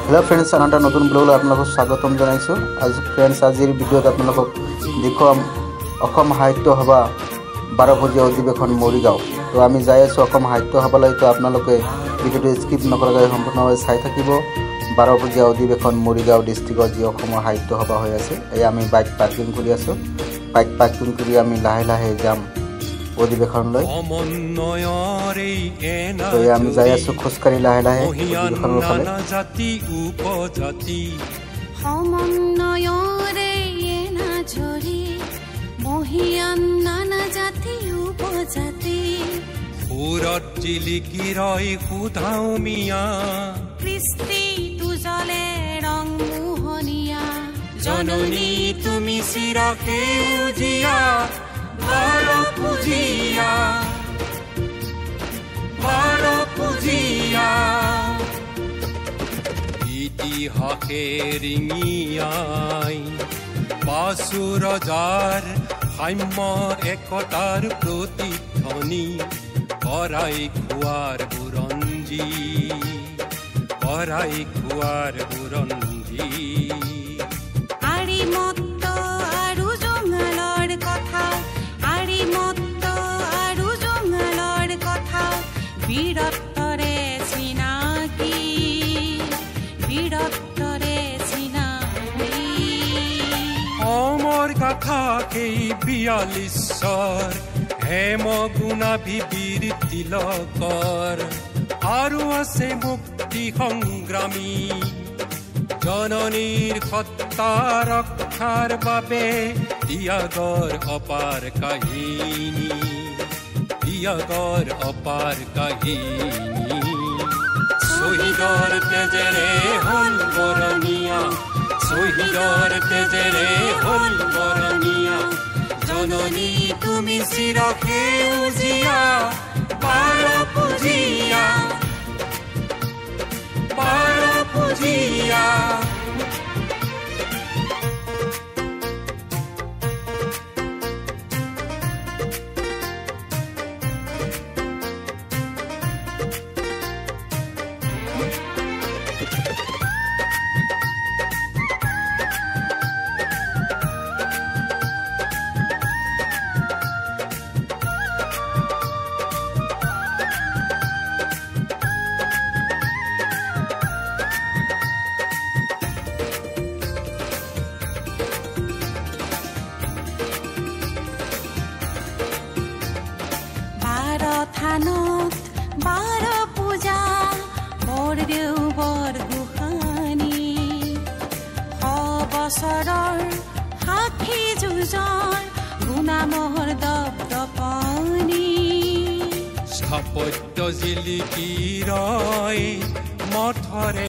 hello friends आना नतुन blog आपलोक स्वागतम जानाइছো आज फ्रेंड्स आजिर भिडिओत आपलोक देखुवाम অসম সাহিত্য সভা 12 বজিয়া অধিবেশন মৰিগাঁও তো আমি যাই আছো অসম সাহিত্য সভালৈ তো আপোনালোকে ভিডিওটো স্কিপ নকৰাকৈ সম্পূৰ্ণভাৱে চাই থাকিব 12 বজিয়া অধিবেশন মৰিগাঁও ডিস্ট্ৰিক্টৰ যি অসম সাহিত্য সভা হৈ আছে এই আমি বাইক পাৰ্কিং কৰি আছো বাইক পাৰ্কিং কৰি আমি লাহে লাহে যাম অধিবেশনলৈ তো আমি যাই আছো খোজকাঢ়ি লাহে লাহে অধিবেশনৰ ফালে জাতি উপজাতি সমন্বয়ৰে এনা ঝৰি মহিয়ান নানা জাতি উপজাতি পুৰত জিলিকি ৰয় সুধাউমিয়া কৃষ্টি তুজলে ৰং মোহনীয়া জননী তুমি চিৰসেউজীয়া ইতিহাসে ৰিঙিয়াই পাঁচু ৰজাৰ সাম্যৰ একতাৰ প্ৰতিধ্বনি কৰাই খোৱাৰ বুৰঞ্জী আৰি মত্ত আৰু জঙালৰ কথা আৰি মত্ত আৰু জঙালৰ কথা বীৰত্বৰে চিনাকি অমৰ গাথা সেই ৪২ হেম গুণাভি বীৰ তিলকৰ আৰু আছে মুক্তি সংগ্ৰামী জননীৰ সত্তা ৰক্ষাৰ বাবে ত্যাগৰ অপাৰ কাহিনী শহীদৰ তেজেৰে হল বৰণীয়া জননী তুমি চিৰসেউজীয়া বাৰ পূজীয়া থানত 12 পূজা বৰদেউ বৰগোহানি বছৰৰ সাক্ষী যুঁজৰ গুণামহৰ দপদপনি স্থাপত্য জিলিকি ৰয় মঠৰে